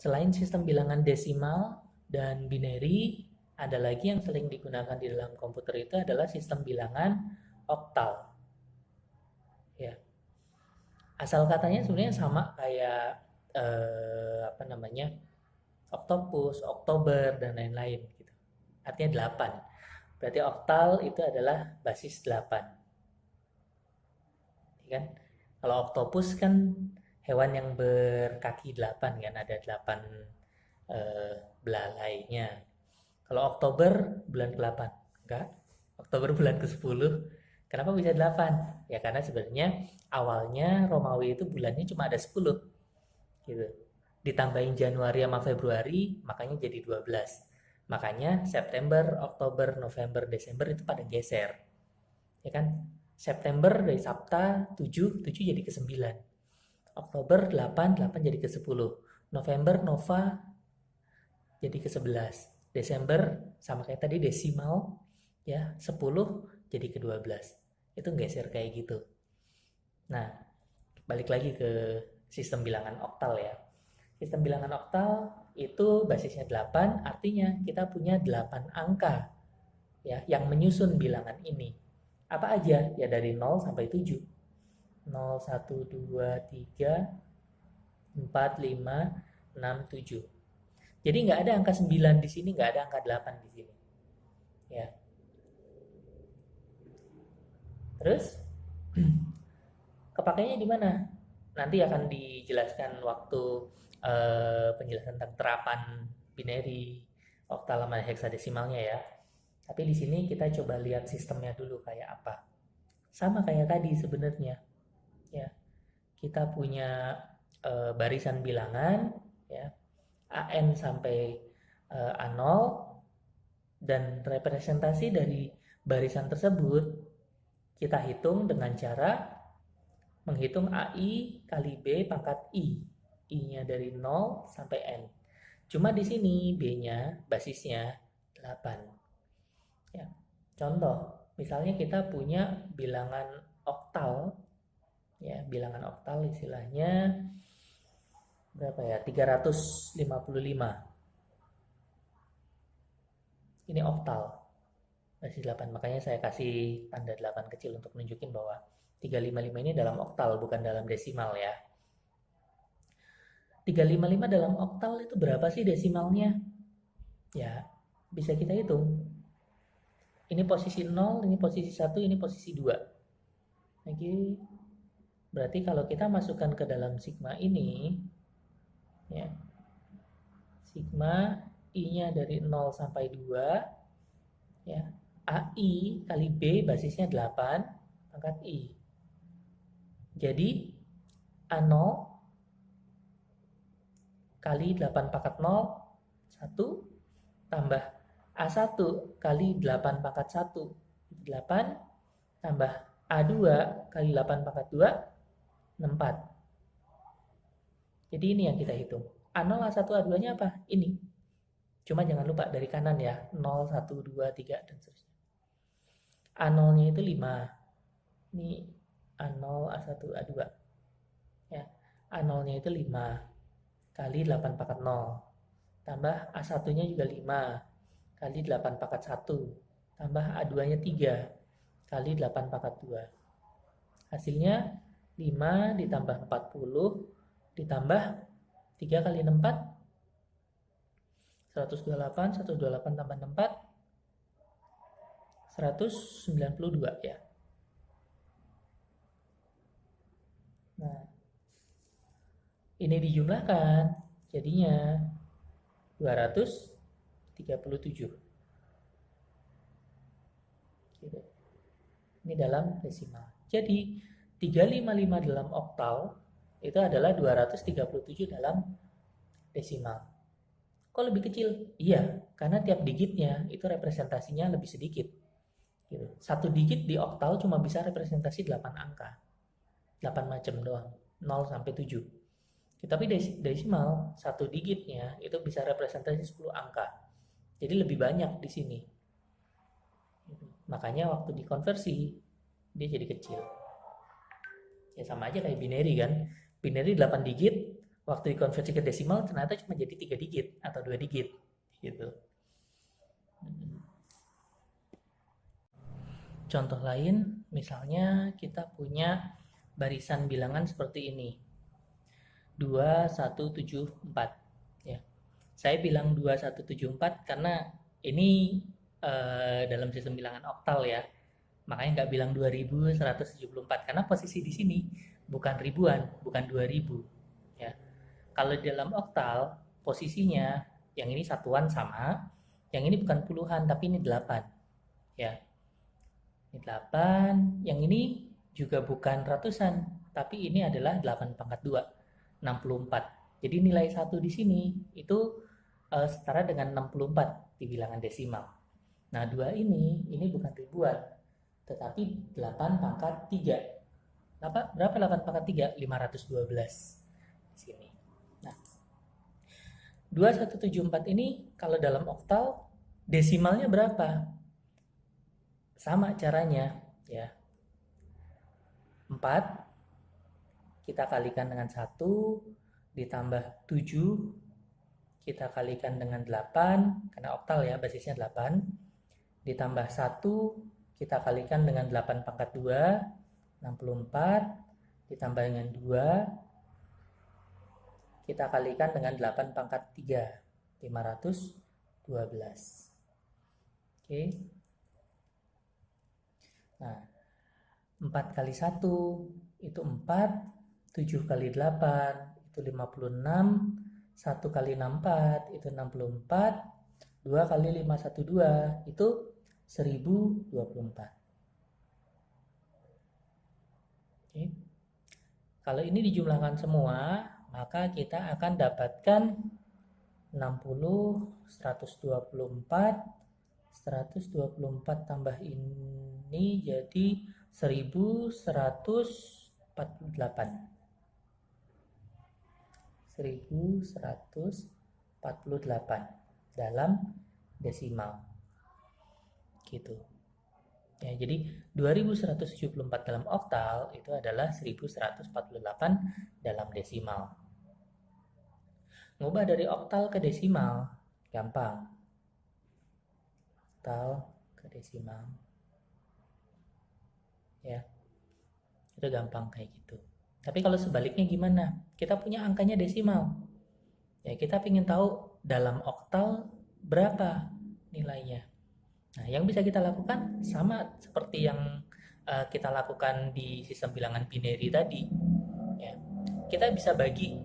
Selain sistem bilangan desimal dan binary, ada lagi yang sering digunakan di dalam komputer itu adalah sistem bilangan oktal. Ya, asal katanya sebenarnya sama kayak octopus, oktober dan lain-lain gitu. Artinya 8. Berarti oktal itu adalah basis 8. Ya kan? Kalau oktopus kan hewan yang berkaki 8 kan, ada 8 belalainya. Kalau Oktober bulan ke-8, enggak. Oktober bulan ke-10. Kenapa bisa 8? Ya karena sebenarnya awalnya Romawi itu bulannya cuma ada 10 gitu. Ditambahin Januari sama Februari, makanya jadi 12. Makanya September, Oktober, November, Desember itu pada geser. Ya kan? September dari Sabta 7, 7 jadi ke 9. Oktober 8, 8 jadi ke 10. November Nova jadi ke 11. Desember sama kayak tadi desimal ya, 10 jadi ke 12. Itu geser kayak gitu. Nah, balik lagi ke sistem bilangan oktal ya. Sistem bilangan oktal itu basisnya 8, artinya kita punya 8 angka ya yang menyusun bilangan ini. Apa aja? Ya dari 0 sampai 7. 0, 1, 2, 3, 4, 5, 6, 7. Jadi nggak ada angka 9 di sini, nggak ada angka 8 di sini. Ya. Terus kepakainya di mana? Nanti akan dijelaskan waktu penjelasan tentang terapan binary, oktal sama heksadesimalnya ya. Tapi di sini kita coba lihat sistemnya dulu kayak apa. Sama kayak tadi sebenarnya. Ya, kita punya barisan bilangan ya, AN sampai A0 dan representasi dari barisan tersebut kita hitung dengan cara menghitung AI kali B pangkat I. I-nya dari 0 sampai N. Cuma di sini B-nya basisnya 8. Ya. Contoh, misalnya kita punya bilangan oktal ya, bilangan oktal istilahnya berapa ya? 355. Ini oktal. Basis 8. Makanya saya kasih tanda 8 kecil untuk nunjukin bahwa 355 ini dalam oktal, bukan dalam desimal ya. 355 dalam oktal itu berapa sih desimalnya? Ya, bisa kita hitung. Ini posisi 0, ini posisi 1, ini posisi 2. Oke. Berarti kalau kita masukkan ke dalam sigma ini, ya, sigma I-nya dari 0 sampai 2, ya, AI kali B basisnya 8 pangkat I. Jadi A0 kali 8 pangkat 0, 1, tambah A1 kali 8 pangkat 1, 8, tambah A2 kali 8 pangkat 2, 4. Jadi ini yang kita hitung. A0, A1, A2-nya apa? Ini. Cuma jangan lupa dari kanan ya. 0, 1, 2, 3, dan seterusnya. A0-nya itu 5. Ini A0, A1, A2. Ya. A0-nya itu 5 kali 8 pangkat 0. Tambah A1-nya juga 5 kali 8 pangkat 1. Tambah A2-nya 3 kali 8 pangkat 2. Hasilnya 5 ditambah 40 ditambah 3 kali 4, 128, 128 tambah 4, 192 ya. Nah, ini dijumlahkan, jadinya 237. Gitu. Ini dalam desimal. Jadi 355 dalam oktal itu adalah 237 dalam desimal. Kok lebih kecil? Iya, karena tiap digitnya itu representasinya lebih sedikit. Gitu. Satu digit di oktal cuma bisa representasi 8 angka. 8 macam doang, 0 sampai 7. Tapi desimal, satu digitnya itu bisa representasi 10 angka. Jadi lebih banyak di sini. Makanya waktu dikonversi, dia jadi kecil. Ya sama aja kayak binary kan. Binary 8 digit, Waktu dikonversi ke desimal ternyata cuma jadi 3 digit atau 2 digit gitu. Contoh lain, misalnya kita punya barisan bilangan seperti ini. 2174 ya. Saya bilang 2174 karena ini dalam sistem bilangan oktal ya. Makanya nggak bilang 2174 karena posisi di sini bukan ribuan, bukan 2000 ya. Kalau di dalam oktal posisinya yang ini satuan sama, yang ini bukan puluhan tapi ini 8 ya. Ini 8, yang ini juga bukan ratusan, tapi ini adalah 8 pangkat 2, 64. Jadi nilai 1 di sini itu setara dengan 64 di bilangan desimal. Nah, 2 ini bukan ribuan, tetapi 8 pangkat 3. Berapa 8 pangkat 3? 512 di sini. Nah, 2174 ini kalau dalam oktal desimalnya berapa? Sama caranya ya. 4 kita kalikan dengan 1 ditambah 7 kita kalikan dengan 8 karena oktal ya basisnya 8 ditambah 1 kita kalikan dengan 8 pangkat 2 64 ditambah dengan 2 kita kalikan dengan 8 pangkat 3 512. Oke. Nah, 4 kali 1 itu 4, 7 kali 8 itu 56, 1 kali 64 itu 64, 2 kali 512 itu 1024. Oke. Kalau ini dijumlahkan semua, maka kita akan dapatkan 60, 124, 124 tambah ini jadi 1148. 1148 dalam desimal. Gitu. Ya, jadi 2174 dalam oktal itu adalah 1148 dalam desimal. Ngubah dari oktal ke desimal gampang. Oktal ke desimal. Ya. Itu gampang kayak gitu. Tapi kalau sebaliknya gimana? Kita punya angkanya desimal. Ya, kita ingin tahu dalam oktal berapa nilainya. Nah, yang bisa kita lakukan sama seperti yang kita lakukan di sistem bilangan binary tadi. Ya. Kita bisa bagi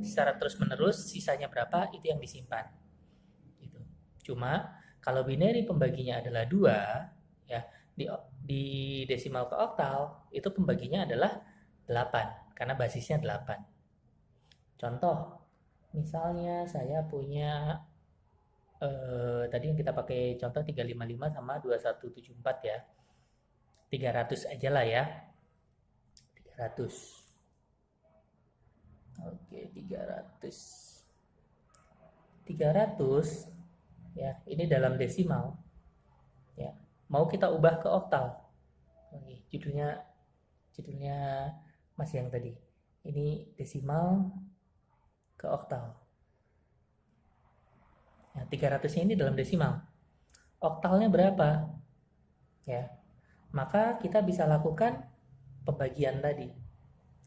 secara terus-menerus, sisanya berapa, itu yang disimpan. Gitu. Cuma, kalau binary pembaginya adalah 2, ya, di desimal ke oktal, itu pembaginya adalah 8, karena basisnya 8. Contoh, misalnya saya punya tadi yang kita pakai contoh 355 sama 2174 ya. 300 aja lah ya. 300. Oke, 300. 300 ya, ini dalam desimal. Ya, mau kita ubah ke oktal. Oke, judulnya masih yang tadi. Ini desimal ke oktal. Ya, 300-nya ini dalam desimal. Oktalnya berapa? Ya. Maka kita bisa lakukan pembagian tadi.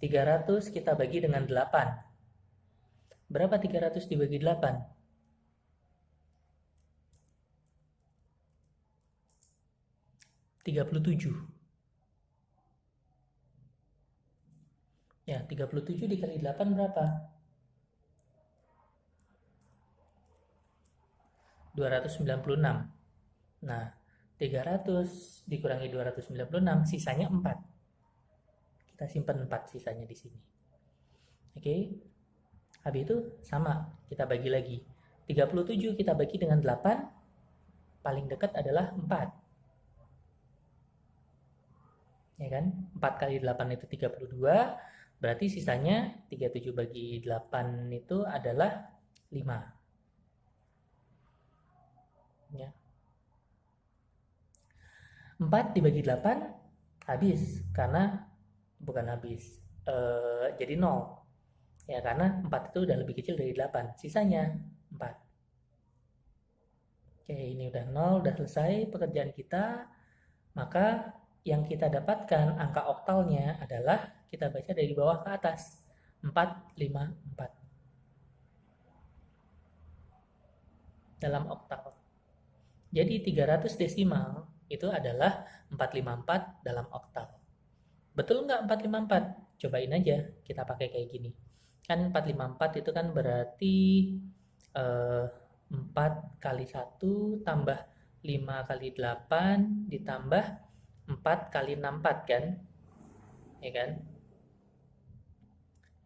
300 kita bagi dengan 8. Berapa 300 dibagi 8? 37. Ya, 37 dikali 8 berapa? 296. Nah, 300 dikurangi 296, sisanya 4. Kita simpan 4 sisanya di sini. Oke. Habis itu sama, kita bagi lagi. 37 kita bagi dengan 8, paling dekat adalah 4. Ya kan? 4 kali 8 itu 32, berarti sisanya 37 bagi 8 itu adalah 5. Ya. 4 dibagi 8 habis karena bukan habis. Jadi 0. Ya, karena 4 itu udah lebih kecil dari 8. Sisanya 4. Oke, ini udah 0, udah selesai pekerjaan kita. Maka yang kita dapatkan angka oktalnya adalah kita baca dari bawah ke atas. 454 dalam oktal. Jadi 300 desimal itu adalah 454 dalam oktal. Betul nggak 454? Cobain aja, kita pakai kayak gini. Kan 454 itu kan berarti 4 kali 1 tambah 5 kali 8 ditambah 4 kali 64 kan? Ya kan?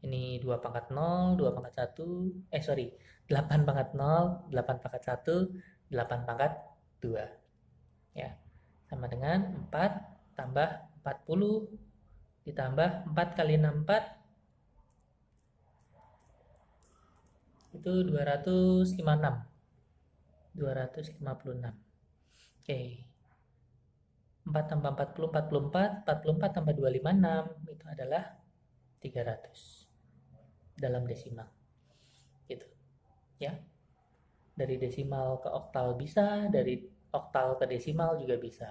Ini 2 pangkat 0, 2 pangkat 1, sorry, 8 pangkat 0, 8 pangkat 1, 8 pangkat 2. Ya, sama dengan 4 tambah 40 ditambah 4 kali 64 itu 256. 256. Oke. 4 tambah 40, 44. 44 tambah 256 itu adalah 300 dalam desimal. Gitu. Ya. Dari desimal ke oktal bisa, dari oktal ke desimal juga bisa.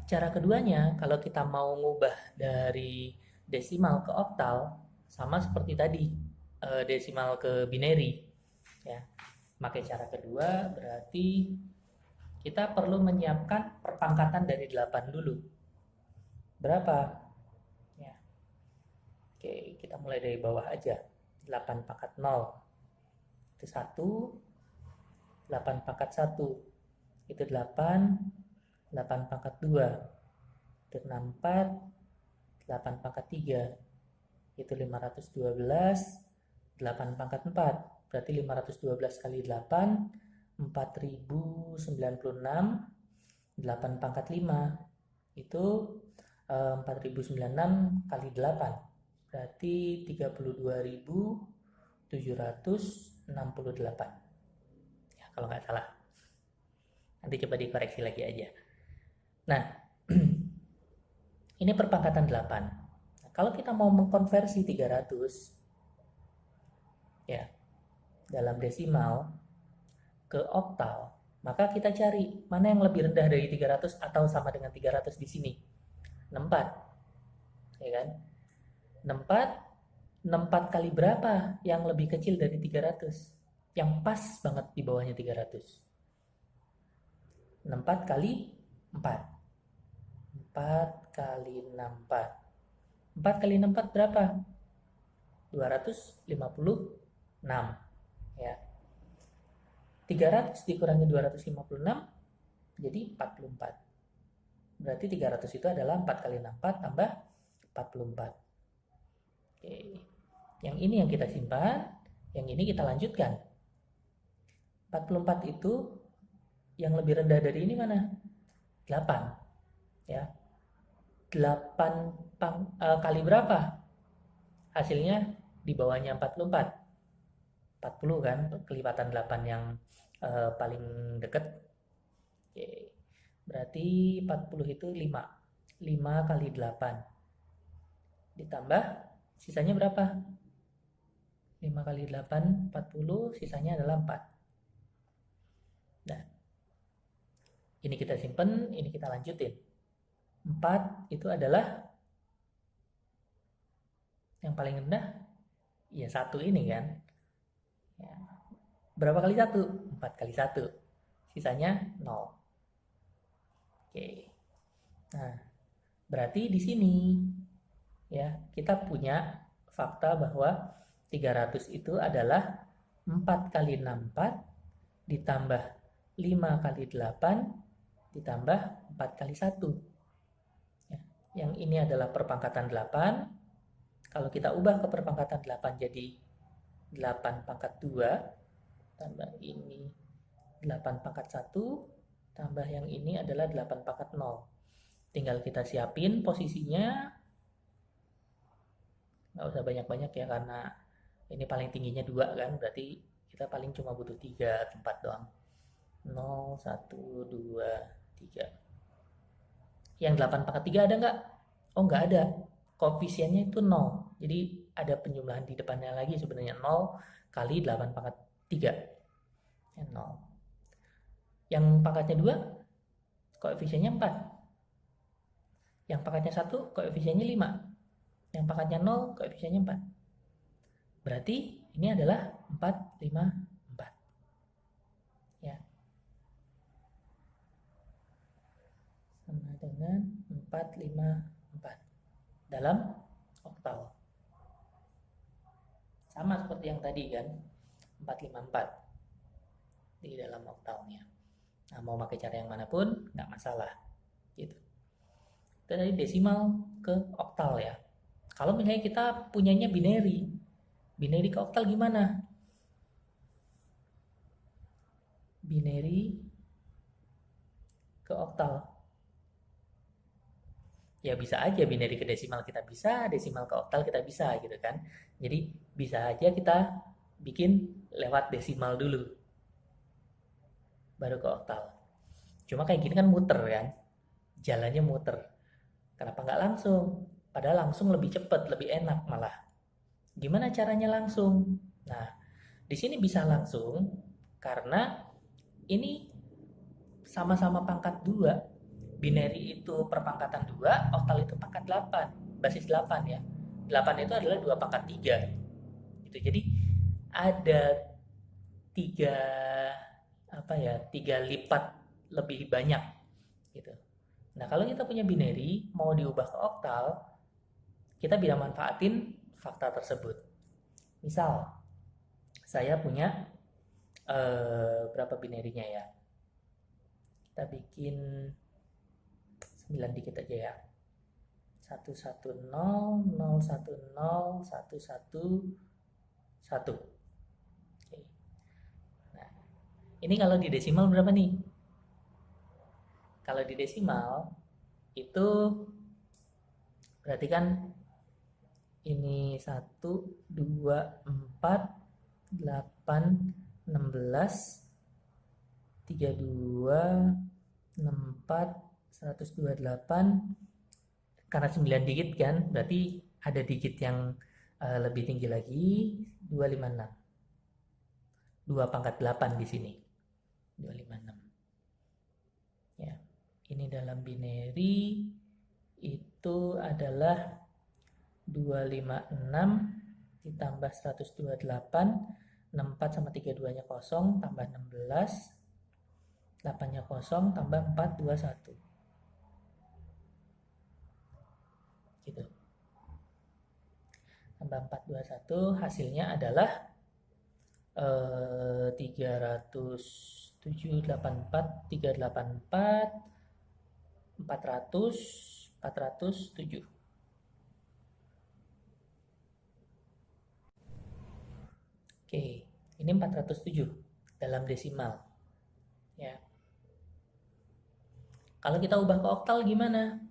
Cara keduanya, kalau kita mau ngubah dari desimal ke oktal, sama seperti tadi, desimal ke binary. Ya, pakai cara kedua berarti kita perlu menyiapkan perpangkatan dari 8 dulu. Berapa? Ya. Oke, kita mulai dari bawah aja. 8 pangkat 0 itu 1, 8 pangkat 1 itu 8, 8 pangkat 2 itu 64, 8 pangkat 3 itu 512, 8 pangkat 4 berarti 512 kali 8 4096, 8 pangkat 5 itu 4096 kali 8 berarti 32.768 ya, kalau nggak salah. Nanti coba dikoreksi lagi aja. Nah, ini perpangkatan 8. Nah, kalau kita mau mengkonversi 300 ya dalam desimal ke oktal, maka kita cari mana yang lebih rendah dari 300 atau sama dengan 300 di sini. 64. Ya kan? 64 kali berapa yang lebih kecil dari 300? Yang pas banget di bawahnya 300. 64 kali 4. 4 kali 64. 4 kali 64 berapa? 256. Ya. 300 dikurangi 256 jadi 44. Berarti 300 itu adalah 4 kali 64 tambah 44. Oke. Yang ini yang kita simpan, yang ini kita lanjutkan. 44 itu yang lebih rendah dari ini mana? 8. Ya. 8 kali berapa? Hasilnya di bawahnya 44. 40 kan, kelipatan 8 yang paling dekat. Oke. Berarti 40 itu 5. 5 kali 8. Ditambah sisanya berapa? 5 kali 8, 40, sisanya adalah 4. Nah, ini kita simpen, ini kita lanjutin. 4 itu adalah yang paling rendah, ya 1 ini kan. Ya. Berapa kali 1? 4 kali 1. Sisanya 0. Oke. Nah, berarti di sini ya, kita punya fakta bahwa 300 itu adalah 4 kali 64 ditambah 5 kali 8 ditambah 4 kali 1. Ya, yang ini adalah perpangkatan 8. Kalau kita ubah ke perpangkatan 8 jadi 8 pangkat 2 tambah ini 8 pangkat 1 tambah yang ini adalah 8 pangkat 0. Tinggal kita siapin posisinya. Nggak usah banyak-banyak ya, karena ini paling tingginya 2 kan, berarti kita paling cuma butuh 3 tempat doang. 0, 1, 2, 3. Yang 8 pangkat 3 ada nggak? Oh, nggak ada. koefisiennya itu 0. Jadi ada penjumlahan di depannya lagi sebenarnya 0 kali 8 pangkat 3. Ya, 0. Yang pangkatnya 2, koefisiennya 4. Yang pangkatnya 1, koefisiennya 5. Yang pangkatnya 0, koefisiennya 4. Berarti ini adalah 4, 5, 4. Ya. Sama dengan 4, 5, 4. Dalam oktal. Sama seperti yang tadi kan. 4, 5, 4. Di dalam oktalnya. Nah, mau pakai cara yang manapun, nggak masalah. Gitu. Itu dari desimal ke oktal ya. Kalau misalnya kita punyanya binary, binary ke oktal gimana? Binary ke oktal. Ya bisa aja binary ke desimal kita bisa, desimal ke oktal kita bisa gitu kan. Jadi bisa aja kita bikin lewat desimal dulu, baru ke oktal. Cuma kayak gini kan muter kan, jalannya muter. Kenapa nggak langsung? Padahal langsung lebih cepat, lebih enak malah. Gimana caranya langsung? Nah, di sini bisa langsung karena ini sama-sama pangkat 2. Binary itu perpangkatan 2, oktal itu pangkat 8, basis 8 ya. 8 itu adalah 2 pangkat 3. Gitu. Jadi ada 3 3 lipat lebih banyak gitu. Nah, kalau kita punya binary mau diubah ke oktal, kita bisa manfaatin fakta tersebut. Misal, saya punya berapa binary-nya ya? Kita bikin 9 dikit aja ya. 110 010 111. Oke. Nah, ini kalau di desimal berapa nih? Kalau di desimal itu berarti kan ini 1 2 4 8 16 32 64 128. Karena 9 digit kan, berarti ada digit yang lebih tinggi lagi, 256. 2 pangkat 8 di sini. 256. Ya. Ini dalam binary itu adalah 256 ditambah 128, 64 sama 32-nya kosong, tambah 16, 8-nya kosong, tambah 4, 2, 1. Gitu. Tambah 4, 2, 1, hasilnya adalah 30784, 384, 400, 407. Oke, ini 407 dalam desimal. Ya. Kalau kita ubah ke oktal gimana?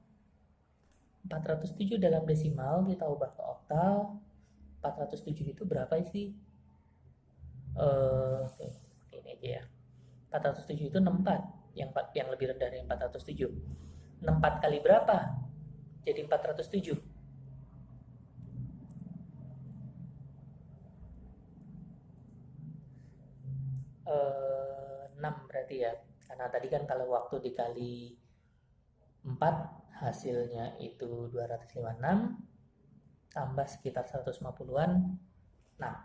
407 dalam desimal kita ubah ke oktal. 407 itu berapa sih? Oke, ini aja ya. 407 itu 64, yang lebih rendah dari 407. 64 kali berapa? Jadi 407. 6 berarti ya. Karena tadi kan kalau waktu dikali 4 hasilnya itu 256 tambah sekitar 150-an. Nah,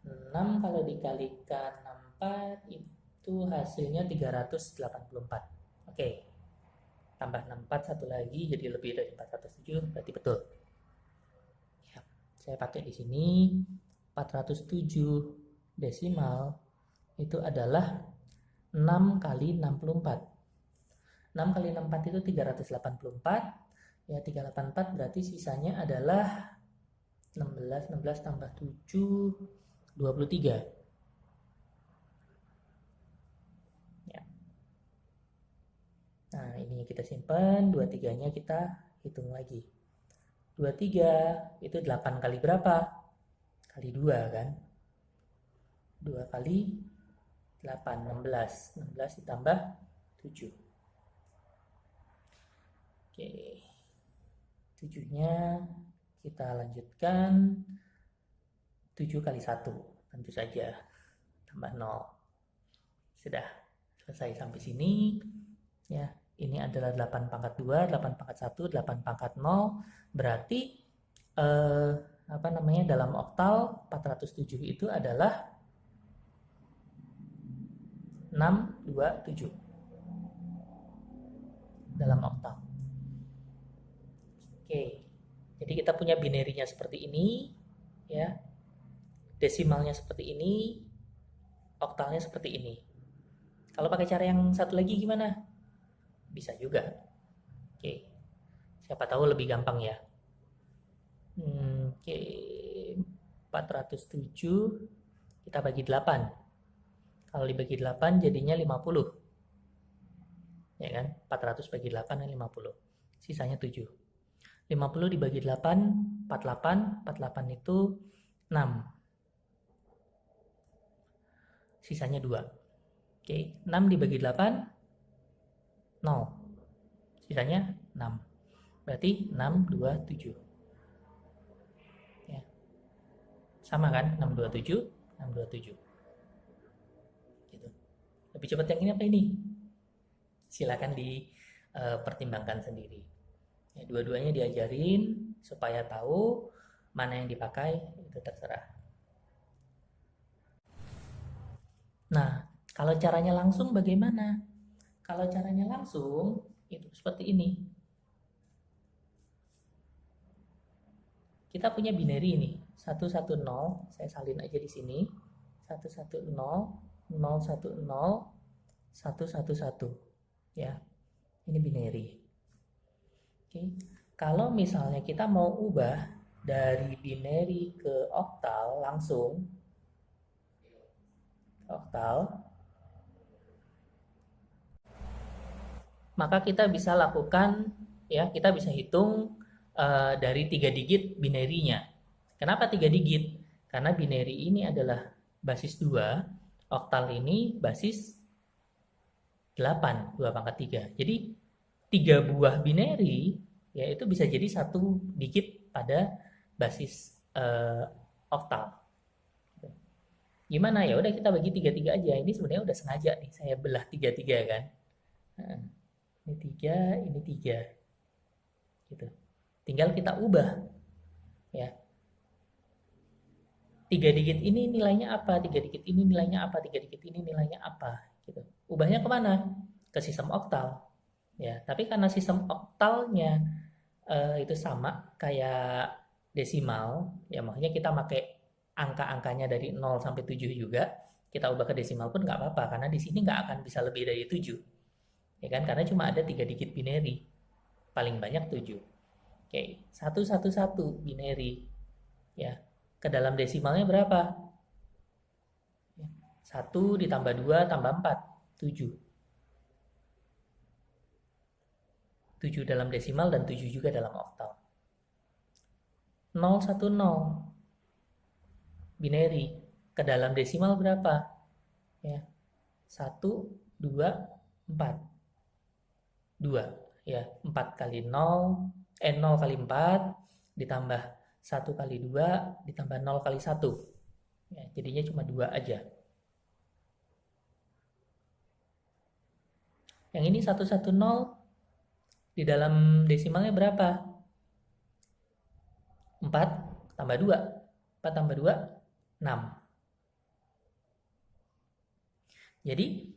6 kalau dikalikan 64 itu hasilnya 384. Oke. Tambah 64 satu lagi jadi lebih dari 407, berarti betul. Ya, saya pakai di sini 407 desimal itu adalah 6 kali 64. 6 kali 64 itu 384. Ya, 384 berarti sisanya adalah 16 tambah 7, 23. Ya. Nah, ini kita simpan, 23-nya kita hitung lagi. 23 itu 8 kali berapa? Kali 2 kan? 2 kali 8, 16. 16 ditambah 7. Oke. 7-nya kita lanjutkan 7 kali 1, tentu saja tambah 0. Sudah selesai sampai sini ya. Ini adalah 8 pangkat 2, 8 pangkat 1, 8 pangkat 0. Berarti dalam oktal 407 itu adalah 627 dalam oktal. Oke, jadi kita punya binarinya seperti ini ya, desimalnya seperti ini, oktalnya seperti ini. Kalau pakai cara yang satu lagi gimana? Bisa juga. Oke, siapa tahu lebih gampang ya. Oke, 407 kita bagi 8. Kalau dibagi 8 jadinya 50. Ya kan? 400 bagi 8 dan 50. Sisanya 7. 50 dibagi 8, 48. 48 itu 6. Sisanya 2. Oke, 6 dibagi 8, 0. Sisanya 6. Berarti 6, 2, 7. Ya. Sama kan? 6, 2, 7, 6, 2, 7. Lebih cepat yang ini apa ini? Silakan dipertimbangkan sendiri. Ya, dua-duanya diajarin supaya tahu mana yang dipakai, itu terserah. Nah, kalau caranya langsung bagaimana? Kalau caranya langsung itu seperti ini. Kita punya binary ini, 110, saya salin aja di sini. 110, 010, 111 ya, ini binary. Oke, kalau misalnya kita mau ubah dari binary ke oktal langsung, oktal, maka kita bisa lakukan ya, kita bisa hitung dari 3 digit binary-nya. Kenapa 3 digit? Karena binary ini adalah basis 2, oktal ini basis 8, 2 pangkat 3. Jadi 3 buah binary ya itu bisa jadi 1 digit pada basis oktal. Gimana ya? Udah kita bagi 3-3 aja. Ini sebenarnya udah sengaja nih saya belah 3-3 kan. Nah, ini 3, ini 3. Gitu. Tinggal kita ubah ya. 3 digit ini nilainya apa? 3 digit ini nilainya apa? 3 digit ini nilainya apa? Gitu. Ubahnya kemana? Ke sistem oktal. Ya, tapi karena sistem oktalnya itu sama kayak desimal, ya maksudnya kita pakai angka-angkanya dari 0 sampai 7 juga, kita ubah ke desimal pun nggak apa-apa, karena di sini nggak akan bisa lebih dari 7. Ya kan? Karena cuma ada 3 digit binary. Paling banyak 7. Oke, 111 binary. Ya, ke dalam desimalnya berapa? 1 ditambah 2 tambah 4, 7. 7 dalam desimal dan 7 juga dalam oktal. 010 binary, ke dalam desimal berapa? Ya, 1, 2, 4. 2 ya, 4 kali 0, 0 kali 4 ditambah 1 kali 2 ditambah 0 kali 1. Ya, jadinya cuma 2 aja. Yang ini 110 di dalam desimalnya berapa? 4 tambah 2. 4 tambah 2, 6. Jadi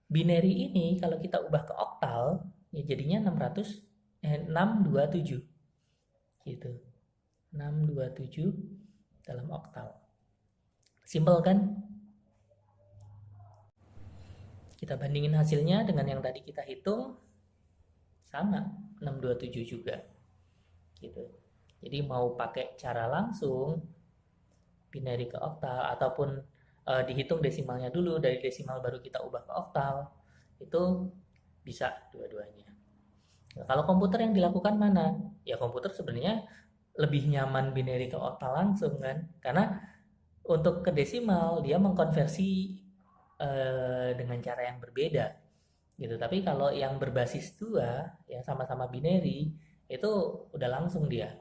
binary ini kalau kita ubah ke oktal, ya jadinya 627. Gitu. 627 dalam oktal. Simpel kan? Kita bandingin hasilnya dengan yang tadi kita hitung, sama 627 juga. Gitu. Jadi mau pakai cara langsung binary ke oktal ataupun dihitung desimalnya dulu, dari desimal baru kita ubah ke oktal, itu bisa dua-duanya. Nah, kalau komputer yang dilakukan mana? Ya komputer sebenarnya lebih nyaman binary ke oktal langsung kan, karena untuk ke desimal dia mengkonversi dengan cara yang berbeda gitu. Tapi kalau yang berbasis 2 yang sama-sama binary itu udah langsung dia.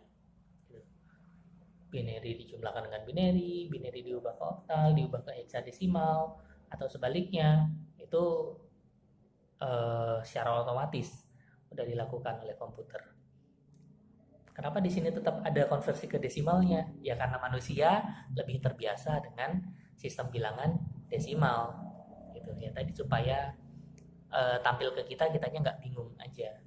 Binary dijumlahkan dengan binary, binary diubah ke oktal, diubah ke hexadesimal, atau sebaliknya, itu secara otomatis udah dilakukan oleh komputer. Kenapa di sini tetap ada konversi ke desimalnya? Ya karena manusia lebih terbiasa dengan sistem bilangan desimal, gitu ya tadi, supaya tampil ke kita kitanya nggak bingung aja.